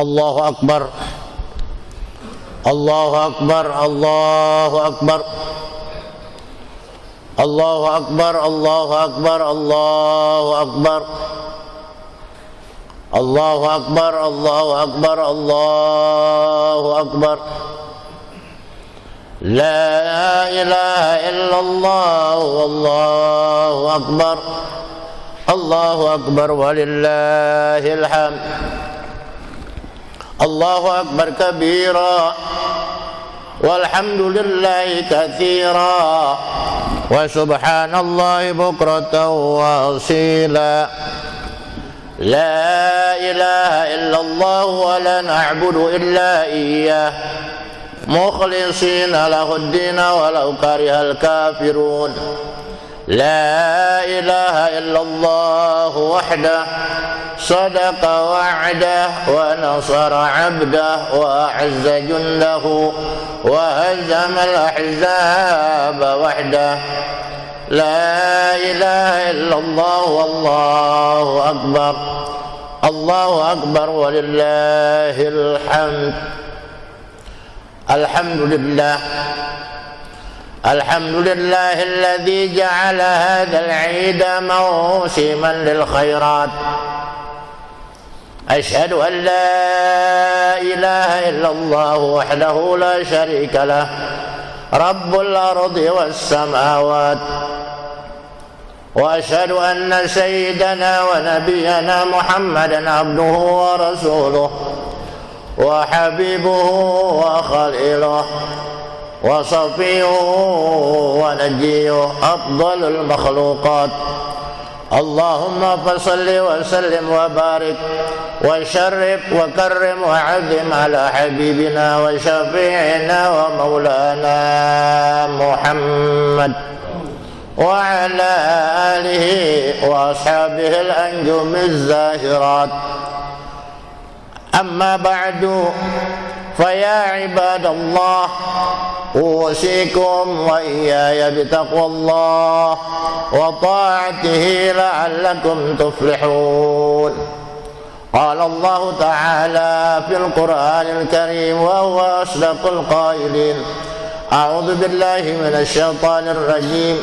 Allahu Akbar, Allahu Akbar, Allahu Akbar, Allahu Akbar, Allahu Akbar, Allahu Akbar, Allahu Akbar, Allahu Akbar, Allahu Akbar. La ilaha illallah, Allahu Akbar, Allahu Akbar, walillahil hamd. Allahu Akbar kabira, walhamdulillahi katsira, wa subhanallahi bukratan wa asila. La ilaha illallah wa la na'budu illa iyyah, mukhlisina lahuddin walau karihal kafirun. La ilaha illallah wahdah, sadaqa wa'dah wa nasara 'abdah wa a'azza jundahu wa hazama al-ahzaba wahdah. La ilaha illallah wallahu akbar, Allahu akbar, walillahil hamd. Alhamdulillah, alhamdulillahilladzi ja'ala hadzal 'ida mawsiman lil khairat. Asyhadu an la ilaha illallah wahdahu la syarika lah, rabbul ardi was samawat. Wa asyhadu anna sayyidana wa nabiyyana Muhammadan abduhu wa rasuluh wa habibuhu wa khaliluh wa safiyuhu wa najiyuhu afdalul makhluqat. Allahumma fasalli wa sallim wa barik wa syarrif wa karrim wa azim ala habibina wa syafi'ina wa maulana Muhammad wa ala alihi wa ashabihi al-anjumiz zahirat. Amma ba'du, faya ibadallah, usikum wa iyaya bitaqwallah wa ta'atihi la'allakum tuflihun. Qala Allah ta'ala fil Qur'anil Karim wa huwa asdaqul qailin. A'udzu billahi minasy syaithanir rajim.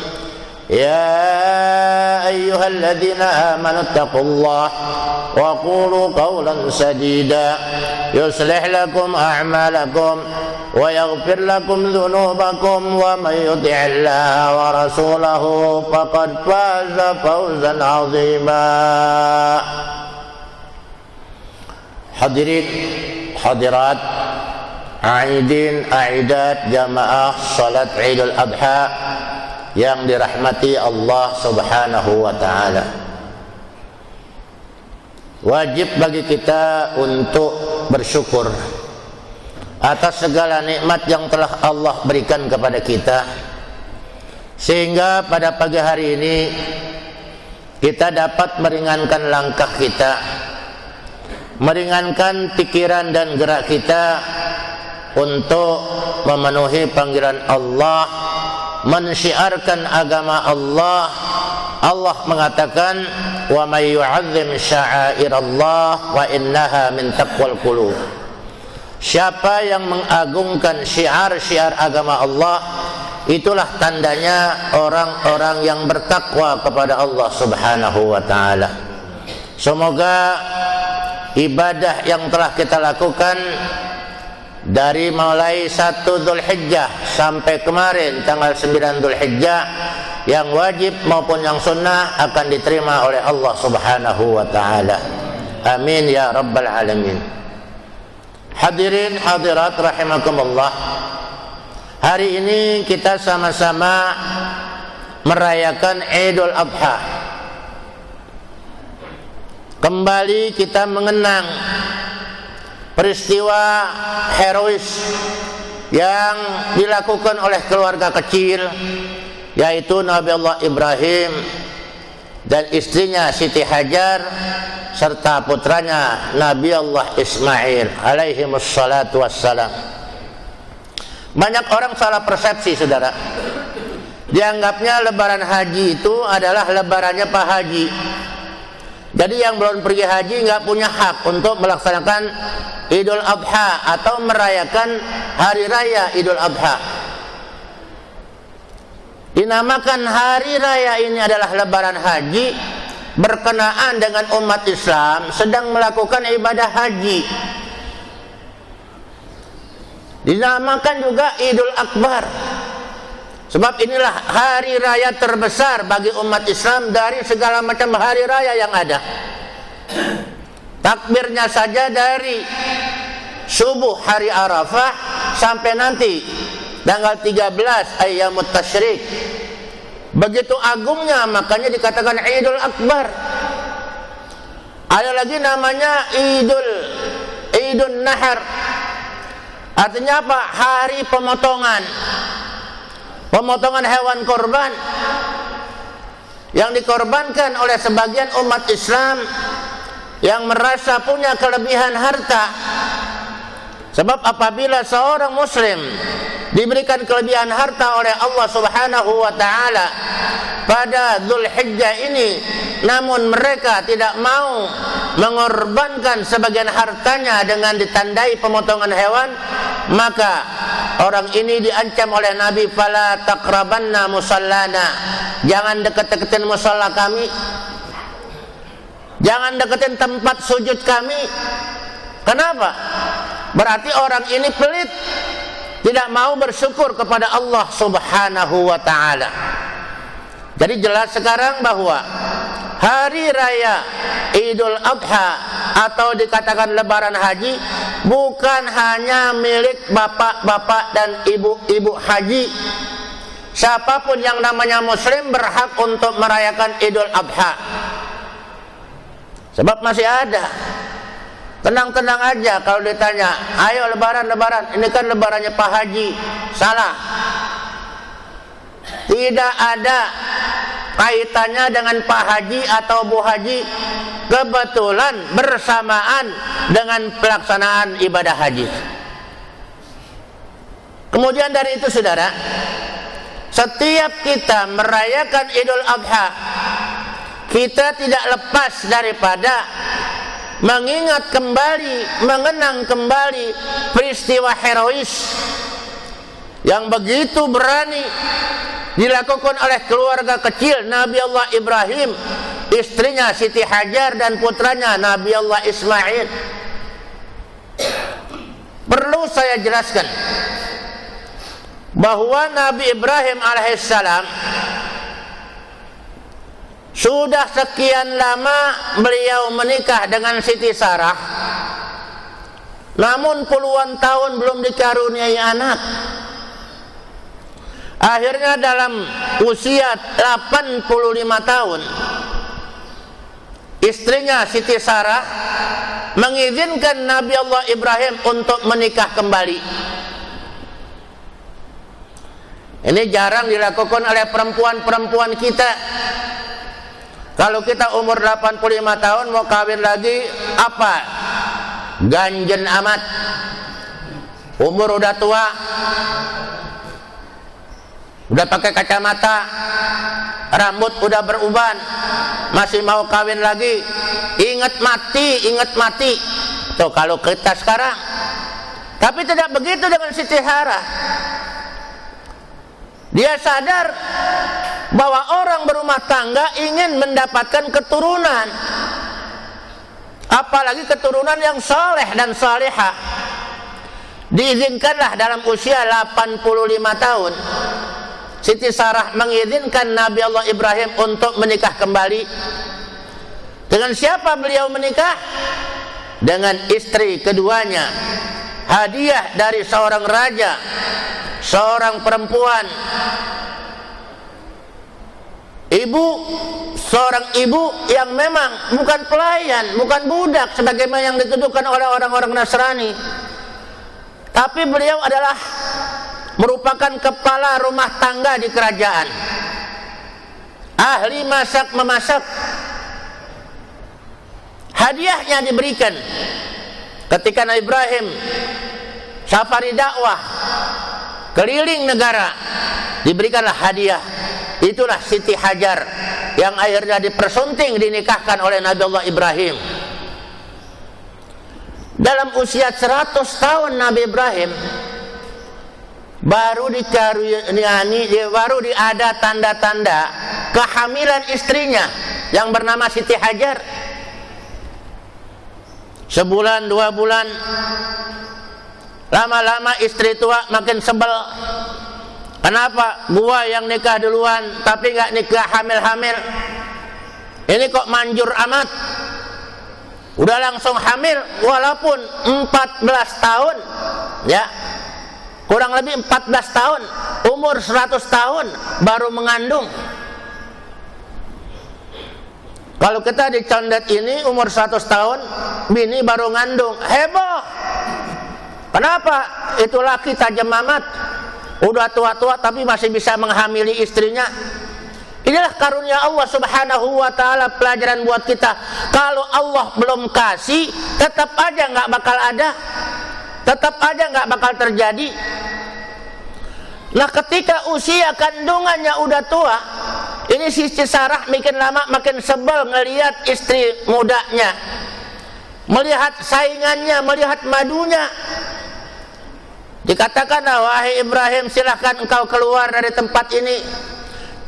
Ya ayyuhalladzina amanu taqullaha wa qulu qawlan sadida yuslih lakum a'malakum wa yaghfir lakum dhunubakum wa may yuti'illaha wa rasulahu faqad faza fawzan 'azima. Hadirin hadirat, aidin aidat jamaah salat Idul Adha yang dirahmati Allah Subhanahu wa ta'ala. Wajib bagi kita untuk bersyukur atas segala nikmat yang telah Allah berikan kepada kita, sehingga pada pagi hari ini kita dapat meringankan langkah kita, meringankan pikiran dan gerak kita untuk memenuhi panggilan Allah, mensyiarkan agama Allah. Allah mengatakan, wa may yu'azzim sya'airallah wa innaha min taqwal qulub. Siapa yang mengagungkan syiar-syiar agama Allah, itulah tandanya orang-orang yang bertakwa kepada Allah Subhanahu wa ta'ala. Semoga ibadah yang telah kita lakukan dari mulai 1 Dzulhijjah sampai kemarin tanggal 9 Dzulhijjah, yang wajib maupun yang sunnah, akan diterima oleh Allah Subhanahu wa ta'ala. Amin ya rabbal alamin. Hadirin hadirat rahimakumullah, hari ini kita sama-sama merayakan Idul Adha. Kembali kita mengenang peristiwa herois yang dilakukan oleh keluarga kecil, yaitu Nabi Allah Ibrahim dan istrinya Siti Hajar serta putranya Nabi Allah Ismail alaihi wassalatu wassalam. Banyak orang salah persepsi, saudara. Dianggapnya lebaran haji itu adalah lebarannya Pak Haji. Jadi yang belum pergi haji nggak punya hak untuk melaksanakan Idul Adha atau merayakan hari raya Idul Adha. Dinamakan hari raya ini adalah lebaran haji berkenaan dengan umat Islam sedang melakukan ibadah haji. Dinamakan juga Idul Akbar. Sebab inilah hari raya terbesar bagi umat Islam dari segala macam hari raya yang ada. Takbirnya saja dari subuh hari Arafah sampai nanti tanggal 13 Ayyamut Tasyrik. Begitu agungnya, makanya dikatakan Idul Akbar. Ada lagi namanya Idul Nahar. Artinya apa? Hari pemotongan. Pemotongan hewan korban yang dikorbankan oleh sebagian umat Islam yang merasa punya kelebihan harta. Sebab apabila seorang muslim diberikan kelebihan harta oleh Allah Subhanahu wa taala pada Dzulhijjah ini, namun mereka tidak mau mengorbankan sebagian hartanya dengan ditandai pemotongan hewan, maka orang ini diancam oleh Nabi, fala taqrabanna musallana, jangan deket-deketin musalla kami, jangan deketin tempat sujud kami. Kenapa? Berarti orang ini pelit, tidak mau bersyukur kepada Allah Subhanahu wa taala. Jadi jelas sekarang bahwa hari raya Idul Adha atau dikatakan lebaran haji bukan hanya milik bapak-bapak dan ibu-ibu haji. Siapapun yang namanya muslim berhak untuk merayakan Idul Adha. Sebab masih ada. Tenang-tenang aja kalau ditanya, ayo lebaran, ini kan lebarannya Pak Haji. Salah. Tidak ada kaitannya dengan Pak Haji atau Bu Haji. Kebetulan bersamaan dengan pelaksanaan ibadah haji. Kemudian dari itu saudara, setiap kita merayakan Idul Adha, kita tidak lepas daripada mengingat kembali, mengenang kembali peristiwa herois yang begitu berani dilakukan oleh keluarga kecil Nabi Allah Ibrahim, istrinya Siti Hajar dan putranya Nabi Allah Ismail. Perlu saya jelaskan bahwa Nabi Ibrahim alaihissalam sudah sekian lama beliau menikah dengan Siti Sarah, namun puluhan tahun belum dikaruniai anak. Akhirnya dalam usia 85 tahun, istrinya Siti Sarah mengizinkan Nabi Allah Ibrahim untuk menikah kembali. Ini jarang dilakukan oleh perempuan-perempuan kita. Kalau kita umur 85 tahun mau kawin lagi, apa? Ganjen amat. Umur udah tua, udah pakai kacamata, rambut udah beruban, masih mau kawin lagi. Ingat mati. Tuh kalau kita sekarang. Tapi tidak begitu dengan Siti Sarah. Dia sadar bahwa orang berumah tangga ingin mendapatkan keturunan, apalagi keturunan yang soleh dan salihah. Diizinkanlah dalam usia 85 tahun Siti Sarah mengizinkan Nabi Allah Ibrahim untuk menikah kembali. Dengan siapa beliau menikah? Dengan istri keduanya, hadiah dari seorang raja, seorang perempuan, seorang ibu yang memang bukan pelayan, bukan budak sebagaimana yang dituduhkan oleh orang-orang Nasrani, tapi beliau adalah merupakan kepala rumah tangga di kerajaan, ahli masak memasak. Hadiahnya diberikan ketika Nabi Ibrahim safari dakwah keliling negara, diberikanlah hadiah. Itulah Siti Hajar, yang akhirnya dipersunting dinikahkan oleh Nabi Allah Ibrahim. Dalam usia 100 tahun Nabi Ibrahim baru ada tanda-tanda kehamilan istrinya yang bernama Siti Hajar. Sebulan, 2 bulan, lama-lama istri tua makin sebel. Kenapa gua yang nikah duluan tapi gak nikah hamil-hamil? Ini kok manjur amat? Udah langsung hamil walaupun 14 tahun, ya, kurang lebih 14 tahun, umur 100 tahun baru mengandung. Kalau kita di Condet ini umur 100 tahun, bini baru ngandung, heboh. Kenapa? Itu laki tajam amat, udah tua-tua tapi masih bisa menghamili istrinya. Inilah karunia Allah Subhanahu wa ta'ala, pelajaran buat kita. Kalau Allah belum kasih, tetap aja nggak bakal ada, tetap aja nggak bakal terjadi. Nah, ketika usia kandungannya udah tua, ini si Sarah makin lama makin sebel ngelihat istri mudanya, melihat saingannya, melihat madunya. Dikatakan, wahai Ibrahim, silahkan engkau keluar dari tempat ini,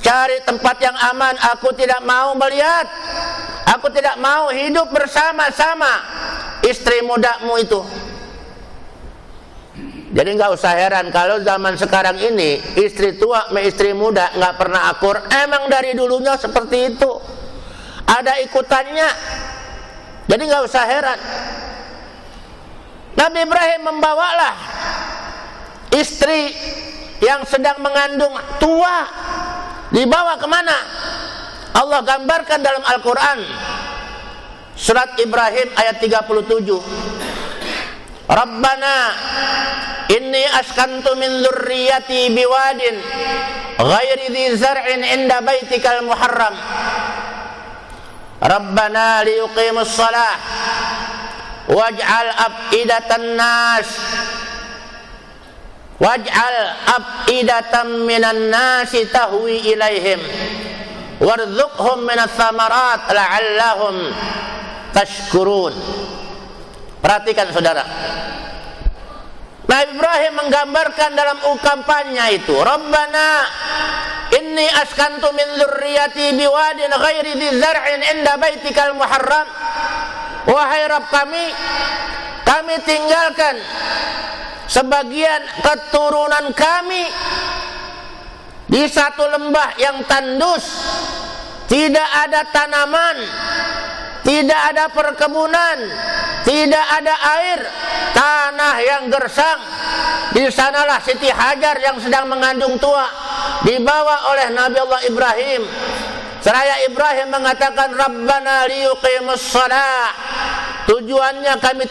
cari tempat yang aman. Aku tidak mau melihat, aku tidak mau hidup bersama-sama istri mudamu itu. Jadi nggak usah heran kalau zaman sekarang ini istri tua sama istri muda nggak pernah akur. Emang dari dulunya seperti itu, ada ikutannya. Jadi nggak usah heran. Nabi Ibrahim membawalah istri yang sedang mengandung tua, dibawa kemana? Allah gambarkan dalam Al-Quran, surat Ibrahim ayat 37. Rabbana inni askantu min dzurriyyati biwadin ghairi dzi zar'in inda baitikal muharram. Rabbana liyuqimus shalah waj'al af'idatan nas waj'al af'idatan minan nasi tahwi ilaihim warzuqhum minas thamarat la'allahum tashkurun. Perhatikan saudara, Nabi Ibrahim menggambarkan dalam ungkapannya itu, Rabbana inni askantu min dzurriyyati biwadin ghairi dzi zar'in inda baitikal muharram. Wahai Rabb kami tinggalkan sebagian keturunan kami di satu lembah yang tandus, tidak ada tanaman, tidak ada perkebunan, tidak ada air, tanah yang gersang. Di sanalah Siti Hajar yang sedang mengandung tua dibawa oleh Nabi Allah Ibrahim. Seraya Ibrahim mengatakan, Rabbana liyuqimus shalah. Tujuannya kami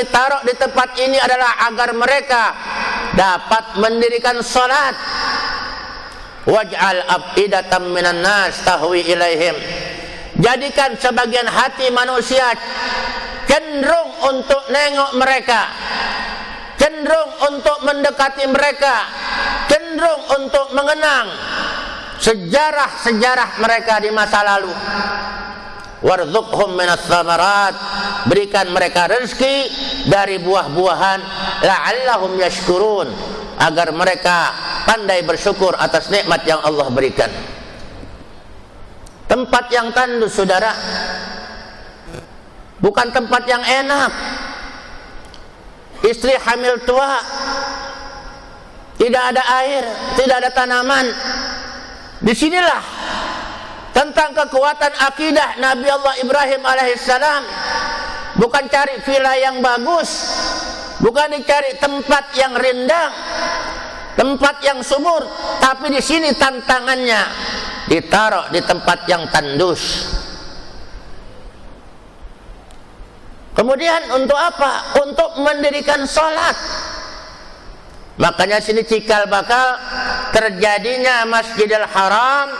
taruh di tempat ini adalah agar mereka dapat mendirikan salat. Waj'al af'idatan minan nas tahwi ilaihim. Jadikan sebagian hati manusia cenderung untuk nengok mereka, cenderung untuk mendekati mereka, cenderung untuk mengenang sejarah-sejarah mereka di masa lalu. Warzuqhum minas thamarat, berikan mereka rezeki dari buah-buahan, la'allahum yashkurun, agar mereka pandai bersyukur atas nikmat yang Allah berikan. Tempat yang tandus, saudara, bukan tempat yang enak. Istri hamil tua, tidak ada air, tidak ada tanaman. Disinilah tentang kekuatan akidah Nabi Allah Ibrahim alaihissalam. Bukan cari villa yang bagus, bukan dicari tempat yang rindang, tempat yang subur, tapi di sini tantangannya ditaruh di tempat yang tandus. Kemudian untuk apa? Untuk mendirikan sholat. Makanya sini cikal bakal terjadinya Masjidil Haram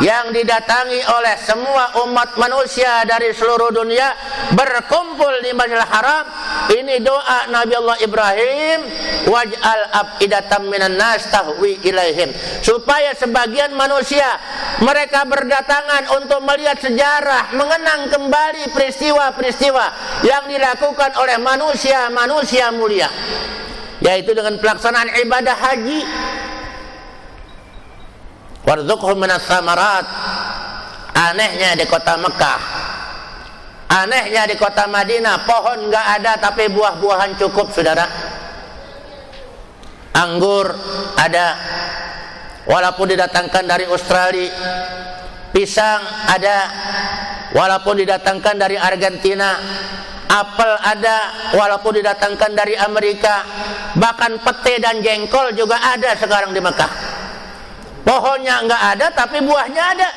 yang didatangi oleh semua umat manusia dari seluruh dunia, berkumpul di Masjidil Haram Ini doa Nabi Allah Ibrahim, waj'al afidatam minan nas tahwi ilaihim, supaya sebagian manusia mereka berdatangan untuk melihat sejarah, mengenang kembali peristiwa-peristiwa yang dilakukan oleh manusia-manusia mulia, yaitu dengan pelaksanaan ibadah haji. Warzuqhum minas samarat. Anehnya di kota Mekah, anehnya di kota Madinah, pohon nggak ada tapi buah-buahan cukup, saudara. Anggur ada, walaupun didatangkan dari Australia. Pisang ada, walaupun didatangkan dari Argentina. Apel ada, walaupun didatangkan dari Amerika. Bahkan pete dan jengkol juga ada sekarang di Mekah. Pohonnya nggak ada tapi buahnya ada.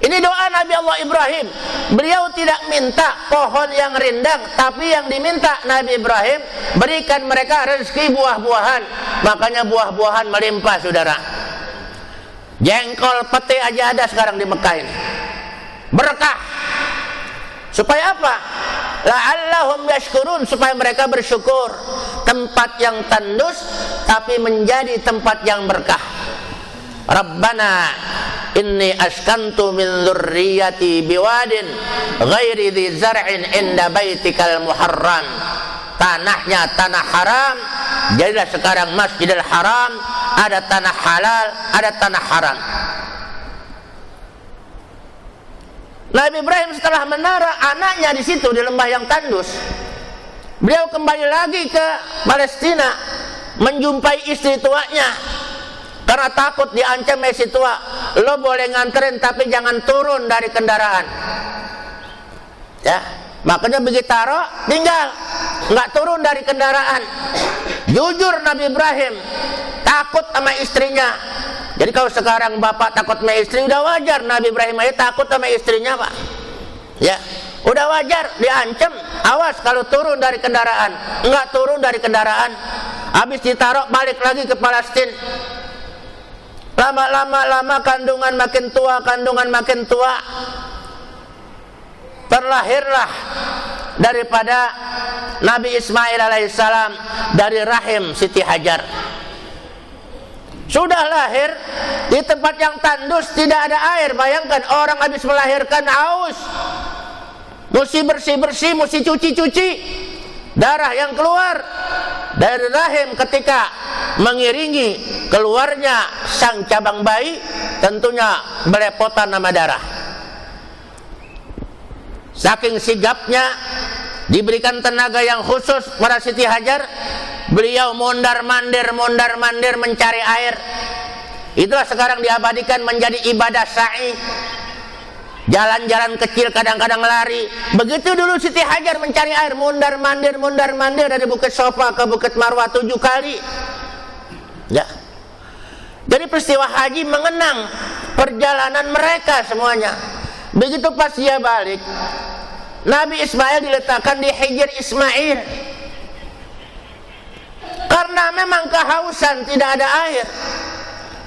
Ini doa Nabi Allah Ibrahim. Beliau tidak minta pohon yang rindang, tapi yang diminta Nabi Ibrahim, berikan mereka rezeki buah-buahan. Makanya buah-buahan melimpah, saudara. Jengkol, pete aja ada sekarang di Mekah ini. Berkah. Supaya apa? La'allahum yashkurun, supaya mereka bersyukur. Tempat yang tandus tapi menjadi tempat yang berkah. Rabbana inni askantu min dzurriyyati biwadin ghairi dzi zar'in inda baitikal muharram. Tanahnya tanah haram, jadilah sekarang Masjidil Haram, ada tanah halal, ada tanah haram. Nabi Ibrahim setelah menara anaknya di situ di lembah yang tandus, beliau kembali lagi ke Palestina menjumpai istri tuanya. Karena takut diancam istri tua, lo boleh nganterin tapi jangan turun dari kendaraan. Ya, makanya begitu taruh tinggal, nggak turun dari kendaraan. Jujur Nabi Ibrahim takut sama istrinya. Jadi kalau sekarang bapak takut sama istri, udah wajar. Nabi Ibrahim aja takut sama istrinya, Pak. Ya, udah wajar diancam. Awas kalau turun dari kendaraan. Nggak turun dari kendaraan, habis ditaruh balik lagi ke Palestina. Lama-lama kandungan makin tua, kandungan makin tua. Terlahirlah daripada Nabi Ismail alaihissalam dari rahim Siti Hajar. Sudah lahir di tempat yang tandus, tidak ada air. Bayangkan orang habis melahirkan haus, mesti bersih-bersih, mesti cuci-cuci. Darah yang keluar dari rahim ketika mengiringi keluarnya sang cabang bayi, tentunya belepotan nama darah. Saking sigapnya, diberikan tenaga yang khusus pada Siti Hajar, beliau mondar-mandir mencari air. Itulah sekarang diabadikan menjadi ibadah sa'i. Jalan-jalan kecil, kadang-kadang lari. Begitu dulu Siti Hajar mencari air, mondar-mandir dari Bukit Sofa ke Bukit Marwah 7 kali. Ya. Jadi peristiwa haji mengenang perjalanan mereka semuanya. Begitu pas dia balik, Nabi Ismail diletakkan di Hijr Ismail. Karena memang kehausan, tidak ada air,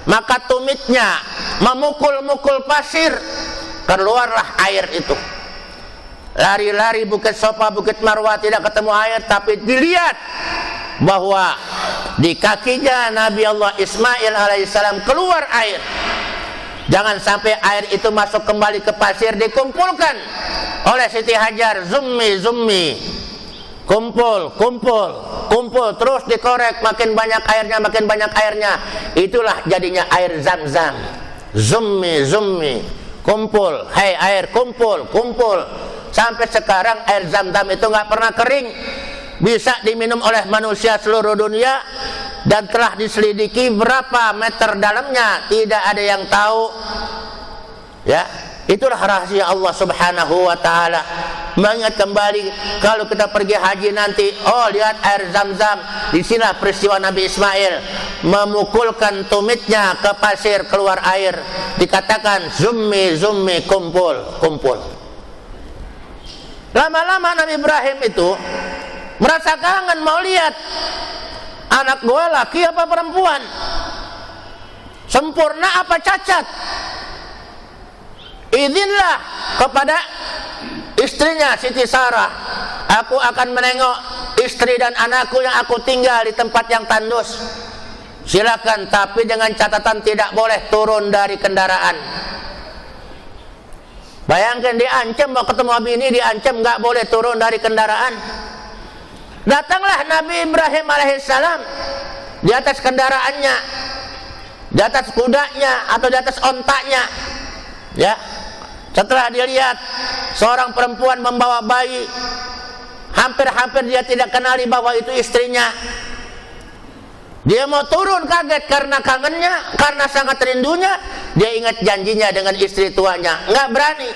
maka tumitnya memukul-mukul pasir, keluarlah air itu. Lari-lari Bukit Sofa, Bukit Marwah, tidak ketemu air, tapi dilihat bahwa di kakinya Nabi Allah Ismail alaihissalam keluar air. Jangan sampai air itu masuk kembali ke pasir, dikumpulkan oleh Siti Hajar. Zummi, kumpul, terus dikorek, makin banyak airnya, itulah jadinya air Zam-Zam. Zummi, kumpul, hei air, kumpul, sampai sekarang air Zam-Zam itu nggak pernah kering, bisa diminum oleh manusia seluruh dunia, dan telah diselidiki berapa meter dalamnya tidak ada yang tahu. Ya, itulah rahasia Allah Subhanahu wa taala. Mengingat kembali kalau kita pergi haji nanti, oh lihat air Zam-Zam, di sini peristiwa Nabi Ismail memukulkan tumitnya ke pasir, keluar air, dikatakan zummi, kumpul. Lama-lama Nabi Ibrahim itu merasa kangen, mau lihat anak gua laki apa perempuan, sempurna apa cacat. Izinlah kepada istrinya Siti Sarah Aku akan menengok istri dan anakku yang aku tinggal di tempat yang tandus. Silakan, tapi dengan catatan tidak boleh turun dari kendaraan. Bayangkan, diancam mau ketemu bini, diancam nggak boleh turun dari kendaraan. Datanglah Nabi Ibrahim alaihissalam di atas kendaraannya, di atas kudanya atau di atas ontaknya, ya. Setelah dilihat seorang perempuan membawa bayi, hampir-hampir dia tidak kenali bahwa itu istrinya. Dia mau turun, kaget karena kangennya, karena sangat rindunya. Dia ingat janjinya dengan istri tuanya, nggak berani.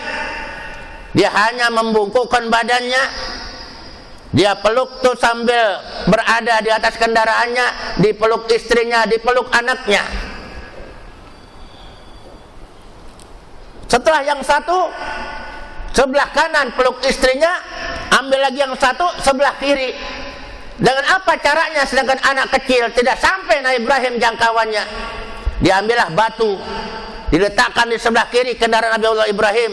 Dia hanya membungkukkan badannya. Dia peluk tuh sambil berada di atas kendaraannya, dipeluk istrinya, dipeluk anaknya. Setelah yang satu sebelah kanan peluk istrinya, ambil lagi yang satu sebelah kiri. Dengan apa caranya? Sedangkan anak kecil tidak sampai Nabi Ibrahim jangkauannya. Diambillah batu, diletakkan di sebelah kiri kendaraan Nabi Allah Ibrahim,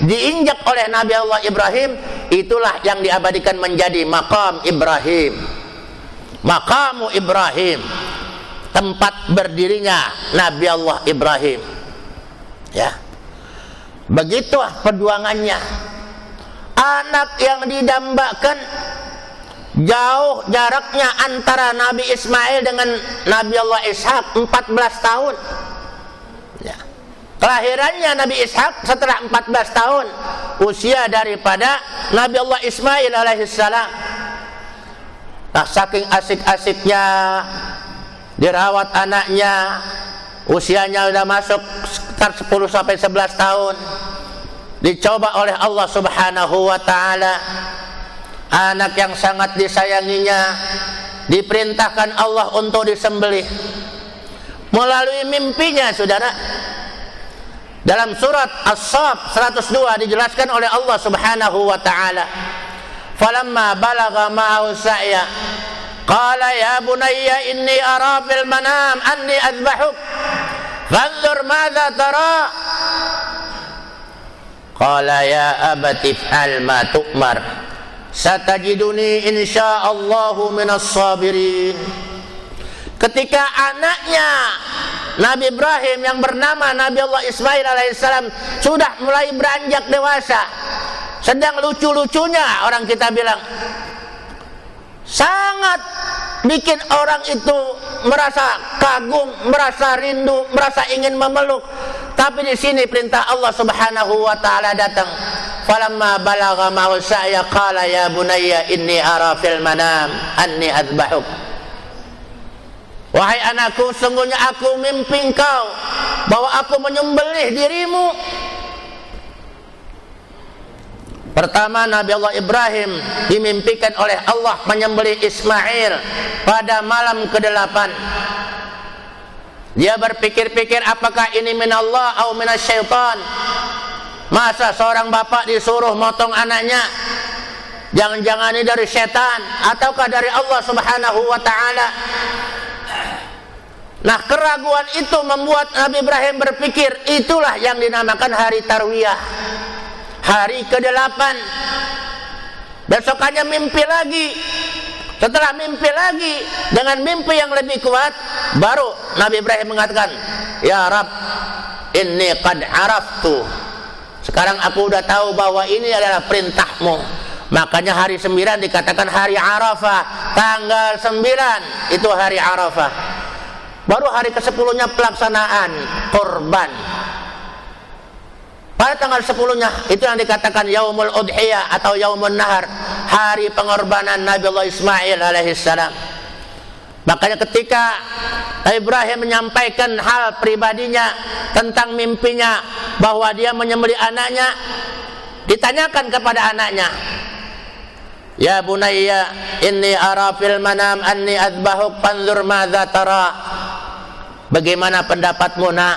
diinjak oleh Nabi Allah Ibrahim. Itulah yang diabadikan menjadi maqam Ibrahim, maqamu Ibrahim, tempat berdirinya Nabi Allah Ibrahim. Ya, begitulah perjuangannya. Anak yang didambakan, jauh jaraknya antara Nabi Ismail dengan Nabi Allah Ishak 14 tahun. Ya. Kelahirannya Nabi Ishak setelah 14 tahun usia daripada Nabi Allah Ismail alaihissalam. Nah, saking asik-asiknya dirawat anaknya, usianya sudah masuk sekitar 10 sampai 11 tahun. Dicoba oleh Allah Subhanahu wa taala. Anak yang sangat disayanginya diperintahkan Allah untuk disembelih melalui mimpinya, saudara. Dalam surat As-Saff 102 dijelaskan oleh Allah Subhanahu wa taala, "Falamma balagha ma'ahu sa'ya qala ya bunayya inni ara fil manam anni adbahuk fanzur madza tara." Qala ya abati if'al ma tu'mar satajiduni insyaallahu minas sabirin. Ketika anaknya Nabi Ibrahim yang bernama Nabi Allah Ismail alaihissalam sudah mulai beranjak dewasa, sedang lucu-lucunya, orang kita bilang sangat bikin orang itu merasa kagum, merasa rindu, merasa ingin memeluk. Tapi di sini perintah Allah Subhanahu wa taala datang. Falamma balagha ma'ahu sa'ya qala ya bunayya inni ara fil manam anni adbahuk. Wahai anakku, sungguhnya aku mimpi engkau bahwa aku menyembelih dirimu. Pertama, Nabi Allah Ibrahim dimimpikan oleh Allah menyembelih Ismail pada malam ke-8. Dia berpikir-pikir, apakah ini minallah atau minasyaitan? Masa seorang bapak disuruh motong anaknya? Jangan-jangan ini dari setan ataukah dari Allah Subhanahu wa taala? Nah, keraguan itu membuat Nabi Ibrahim berpikir, itulah yang dinamakan hari Tarwiyah, hari ke-8. Besokannya mimpi lagi. Setelah mimpi lagi dengan mimpi yang lebih kuat, baru Nabi Ibrahim mengatakan, ya Rabb, inni qad araftu. Sekarang aku udah tahu bahwa ini adalah perintahmu. Makanya hari 9 dikatakan hari Arafah. Tanggal 9 itu hari Arafah. Baru hari ke-10-nya pelaksanaan korban. Pada tanggal 10-nya itu yang dikatakan Yaumul Udhiyah atau Yaumun Nahar, hari pengorbanan Nabi Allah Ismail alaihissalam. Makanya ketika Ibrahim menyampaikan hal pribadinya tentang mimpinya bahwa dia menyembelih anaknya, ditanyakan kepada anaknya, ya bunayya inni ara fil manam anni adbahuk fanzur madza tara. Bagaimana pendapatmu nak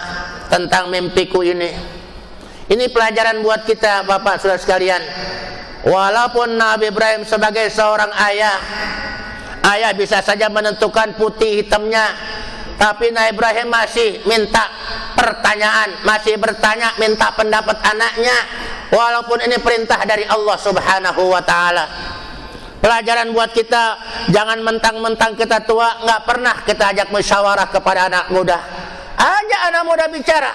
tentang mimpiku ini? Ini pelajaran buat kita, Bapak Saudara sekalian. Walaupun Nabi Ibrahim sebagai seorang ayah bisa saja menentukan putih hitamnya, tapi Nabi Ibrahim masih minta pertanyaan, masih bertanya, minta pendapat anaknya, walaupun ini perintah dari Allah Subhanahu wa taala. Pelajaran buat kita, jangan mentang-mentang kita tua nggak pernah kita ajak musyawarah kepada anak muda. Ajak anak muda bicara,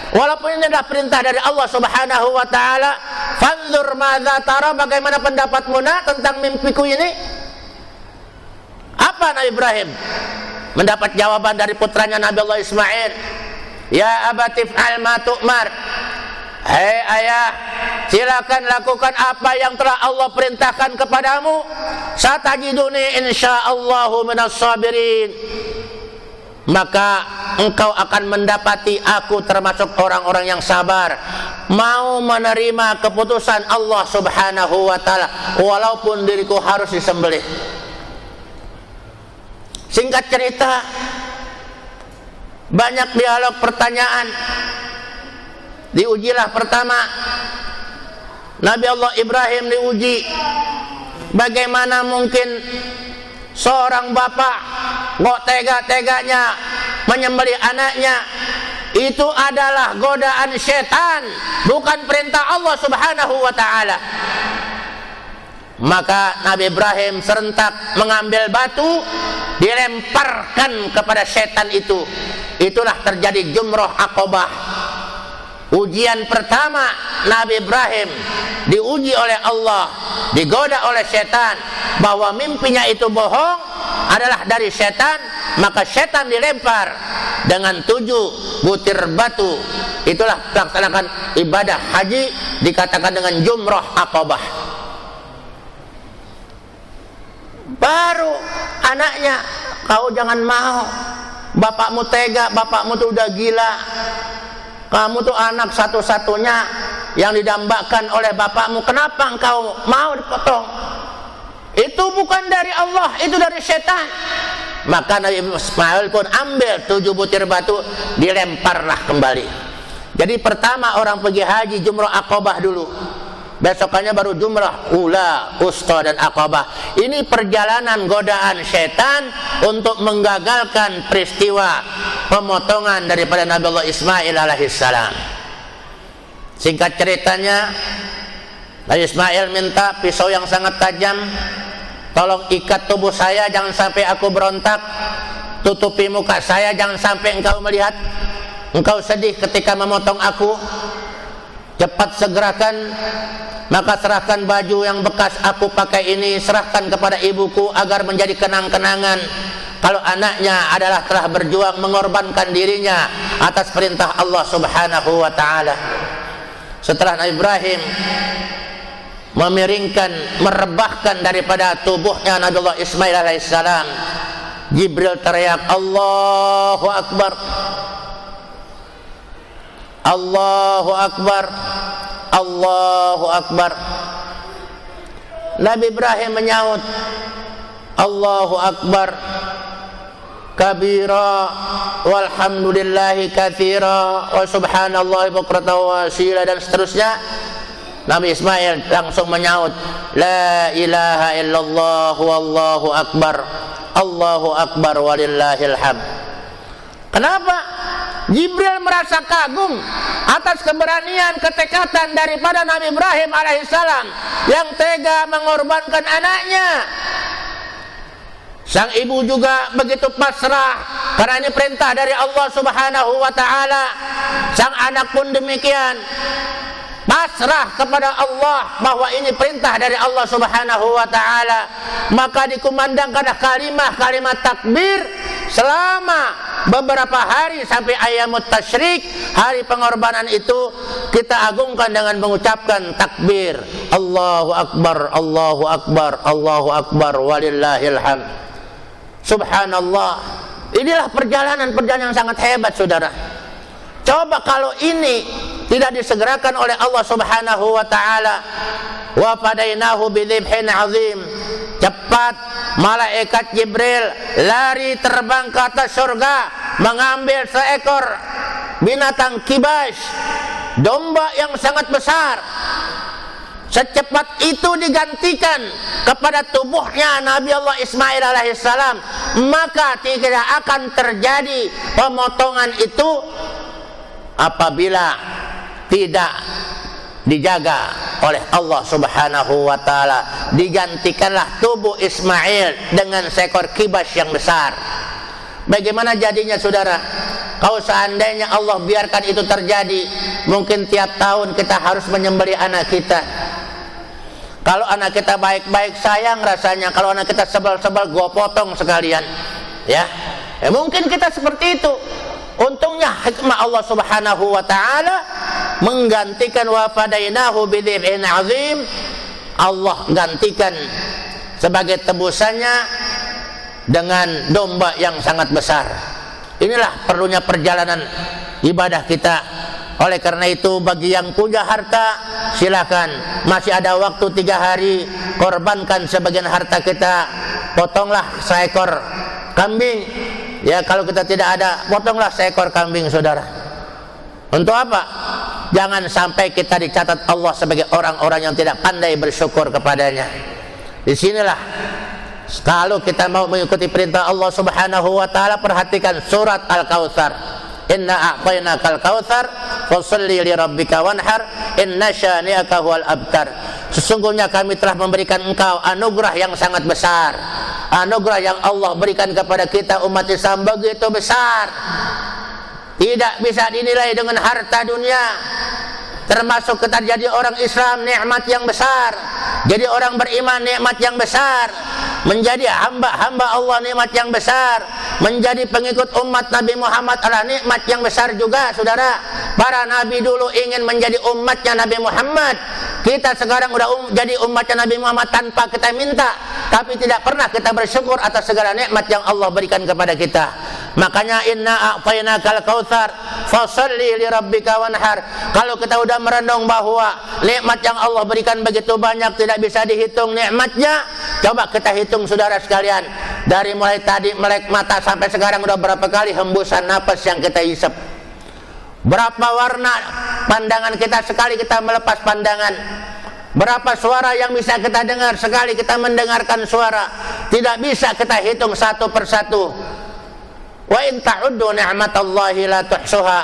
walaupun ini adalah perintah dari Allah Subhanahu wa taala. Fanzur madza tara, bagaimana pendapatmu tentang mimpiku ini? Apa Nabi Ibrahim mendapat jawaban dari putranya Nabi Allah Ismail? Ya abati fa'al ma tu'mar. Hei ayah, silakan lakukan apa yang telah Allah perintahkan kepadamu. Satajiduni insyaallahu minas sabirin. Maka engkau akan mendapati aku termasuk orang-orang yang sabar, mau menerima keputusan Allah Subhanahu wa taala walaupun diriku harus disembelih. Singkat cerita, banyak dialog pertanyaan. Diujilah pertama Nabi Allah Ibrahim, diuji bagaimana mungkin seorang bapak kok tega-teganya menyembelih anaknya. Itu adalah godaan setan, bukan perintah Allah Subhanahu wa taala. Maka Nabi Ibrahim serentak mengambil batu, dilemparkan kepada setan itu. Itulah terjadi jumrah Aqabah. Ujian pertama Nabi Ibrahim diuji oleh Allah, digoda oleh setan bahwa mimpinya itu bohong, adalah dari setan. Maka setan dilempar dengan 7 butir batu. Itulah melaksanakan ibadah haji, dikatakan dengan jumrah Aqabah. Baru anaknya, kau jangan mau, bapakmu tega, bapakmu tuh udah gila, kamu tuh anak satu-satunya yang didambakan oleh bapakmu, kenapa engkau mau dipotong? Itu bukan dari Allah, itu dari setan. Maka Nabi Ismail pun ambil 7 butir batu, dilemparlah kembali. Jadi pertama orang pergi haji jumrah Aqabah dulu, besokannya baru jumrah ula, usta dan Aqabah. Ini perjalanan godaan setan untuk menggagalkan peristiwa pemotongan daripada Nabi Allah Ismail alaihissalam. Singkat ceritanya, Nabi Ismail minta pisau yang sangat tajam, tolong ikat tubuh saya, jangan sampai aku berontak. Tutupi muka saya, jangan sampai engkau melihat engkau sedih ketika memotong aku. Cepat segerakan, maka serahkan baju yang bekas aku pakai ini, serahkan kepada ibuku agar menjadi kenang-kenangan kalau anaknya adalah telah berjuang mengorbankan dirinya atas perintah Allah Subhanahu wa taala. Setelah Nabi Ibrahim memiringkan, merebahkan daripada tubuhnya Nabi Allah Ismail alaihissalam, Jibril teriak, Allahu Akbar, Allahu Akbar, Allahu Akbar. Nabi Ibrahim menyaut, Allahu Akbar kabira walhamdulillahi katsira wa subhanallahi bukratan wa asila, dan seterusnya. Nabi Ismail langsung menyaut, la ilaha illallah wallahu akbar, Allahu akbar walillahil hamd. Kenapa? Jibril merasa kagum atas keberanian, ketekatan daripada Nabi Ibrahim alaihissalam yang tega mengorbankan anaknya. Sang ibu juga begitu pasrah karena ini perintah dari Allah Subhanahu wa taala. Sang anak pun demikian, pasrah kepada Allah bahwa ini perintah dari Allah Subhanahu wa taala. Maka dikumandangkan kalimat takbir selama beberapa hari sampai ayyamut tasyrik, hari pengorbanan itu kita agungkan dengan mengucapkan takbir, Allahu Akbar, Allahu Akbar, Allahu Akbar walillahil hamd. Subhanallah. Inilah perjalanan yang sangat hebat, saudara. Coba kalau ini tidak disegerakan oleh Allah Subhanahu wa taala, wa fadainahu bidzibhin azim. Cepat malaikat Jibril lari terbang ke atas surga, mengambil seekor binatang kibas, domba yang sangat besar. Secepat itu digantikan kepada tubuhnya Nabi Allah Ismail alaihissalam, maka tidak akan terjadi pemotongan itu apabila tidak dijaga oleh Allah Subhanahu wa taala. Digantikanlah tubuh Ismail dengan seekor kibas yang besar. Bagaimana jadinya saudara? Kalau seandainya Allah biarkan itu terjadi, mungkin tiap tahun kita harus menyembelih anak kita. Kalau anak kita baik-baik sayang rasanya, kalau anak kita sebel-sebel gua potong sekalian. Ya, mungkin kita seperti itu. Untungnya hikmah Allah Subhanahu wa taala menggantikan wa fadainahu bidzibhin azim. Allah gantikan sebagai tebusannya dengan domba yang sangat besar. Inilah perlunya perjalanan ibadah kita. Oleh karena itu, bagi yang punya harta, silakan, masih ada waktu 3 hari, korbankan sebagian harta kita. Potonglah seekor kambing. Ya, kalau kita tidak ada, potonglah seekor kambing saudara. Untuk apa? Jangan sampai kita dicatat Allah sebagai orang-orang yang tidak pandai bersyukur kepadanya. Disinilah, kalau kita mau mengikuti perintah Allah Subhanahu wa taala, perhatikan surat Al-Kautsar. Inna a'tainakal kautsar fasholli li rabbika wanhar inna syani'aka huwal abtar. Sesungguhnya kami telah memberikan engkau anugerah yang sangat besar. Anugerah yang Allah berikan kepada kita umat Islam begitu besar, tidak bisa dinilai dengan harta dunia. Termasuk kita jadi orang Islam, nikmat yang besar. Jadi orang beriman, nikmat yang besar. Menjadi hamba-hamba Allah, nikmat yang besar. Menjadi pengikut umat Nabi Muhammad adalah nikmat yang besar juga saudara. Para nabi dulu ingin menjadi umatnya Nabi Muhammad. Kita sekarang udah jadi umatnya Nabi Muhammad tanpa kita minta, tapi tidak pernah kita bersyukur atas segala nikmat yang Allah berikan kepada kita. Makanya inna a'tainakal kautsar fasholli li rabbika wanhar. Kalau kita udah merenung bahwa nikmat yang Allah berikan begitu banyak, tidak bisa dihitung nikmatnya, coba kita hitung saudara sekalian. Dari mulai tadi melek mata sampai sekarang udah berapa kali hembusan napas yang kita hisap. Berapa warna pandangan kita sekali kita melepas pandangan. Berapa suara yang bisa kita dengar sekali kita mendengarkan suara. Tidak bisa kita hitung satu persatu. Wa in ta'uddu ni'matallahi la tuhsuha.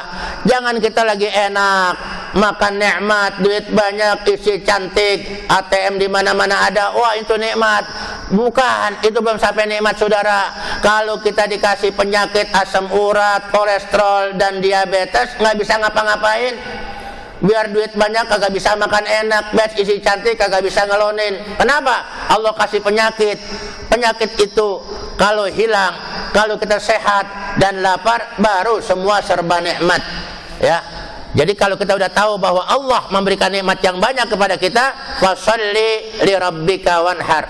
Jangan kita lagi enak, makan nikmat, duit banyak, isi cantik, ATM di mana-mana ada. Wah, itu nikmat. Bukan, itu belum sampai nikmat saudara. Kalau kita dikasih penyakit asam urat, kolesterol dan diabetes, nggak bisa ngapa-ngapain. Biar duit banyak kagak bisa makan enak, biar isi cantik kagak bisa ngelonin. Kenapa? Allah kasih penyakit. Penyakit itu kalau hilang, kalau kita sehat dan lapar, baru semua serba nikmat. Ya. Jadi kalau kita udah tahu bahwa Allah memberikan nikmat yang banyak kepada kita, fasholli li rabbika wanhar.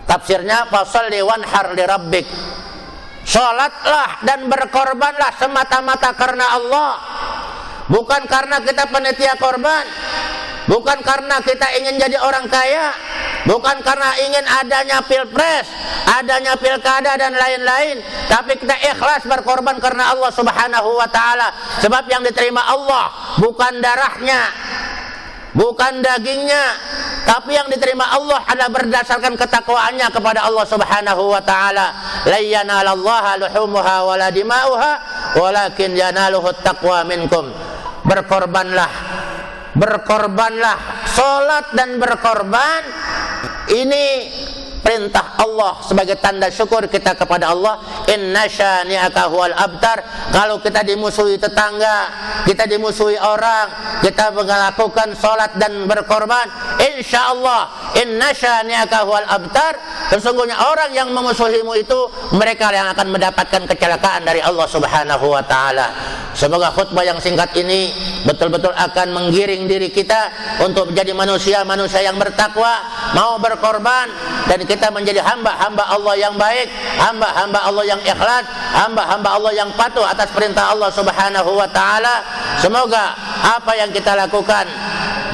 Tafsirnya fasholli wanhar li rabbik. Salatlah dan berkorbanlah semata-mata karena Allah. Bukan karena kita panitia korban, bukan karena kita ingin jadi orang kaya, bukan karena ingin adanya pilpres, adanya pilkada dan lain-lain, tapi kita ikhlas berkorban karena Allah Subhanahu wa taala. Sebab yang diterima Allah bukan darahnya, bukan dagingnya, tapi yang diterima Allah adalah berdasarkan ketakwaannya kepada Allah Subhanahu wa taala. La yanalallaha luhumuha wala dima'uha walakin yanaluhu taqwa minkum. Berkorbanlah, salat dan berkorban ini perintah Allah sebagai tanda syukur kita kepada Allah. Inna syani'aka huwal abtar. Kalau kita dimusuhi tetangga, kita dimusuhi orang, kita melakukan salat dan berkorban, insyaallah inna syani'aka huwal abtar. Sesungguhnya orang yang memusuhimu itu mereka yang akan mendapatkan kecelakaan dari Allah Subhanahu wa taala. Semoga khutbah yang singkat ini betul-betul akan menggiring diri kita untuk menjadi manusia-manusia yang bertakwa, mau berkorban, dan kita menjadi hamba-hamba Allah yang baik, hamba-hamba Allah yang ikhlas, hamba-hamba Allah yang patuh atas perintah Allah Subhanahu wa taala. Semoga apa yang kita lakukan,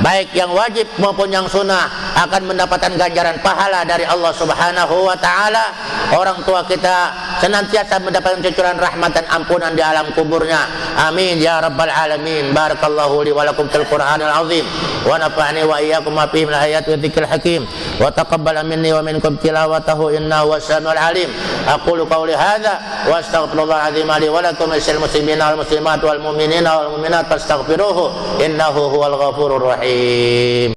baik yang wajib maupun yang sunnah, akan mendapatkan ganjaran pahala dari Allah Subhanahu wa taala. Orang tua kita senantiasa mendapatkan cucuran rahmat dan ampunan di alam kuburnya. Amin ya rabbal alamin. Barakallahu li wa lakum fil Qur'anil azim wa nafa'ani wa iyyakum ma fihi min ayati wa dzikril hakim wa taqabbal minni wa minkum tilawatahu innahu was-sami'ul alim. Aqulu qawli hadza wa astaghfirullahal azim li wa lakum lisal muslimina wal muslimat wal mu'minina wal mu'minat fastaghfiruhu innahu huwal ghafurur rahim.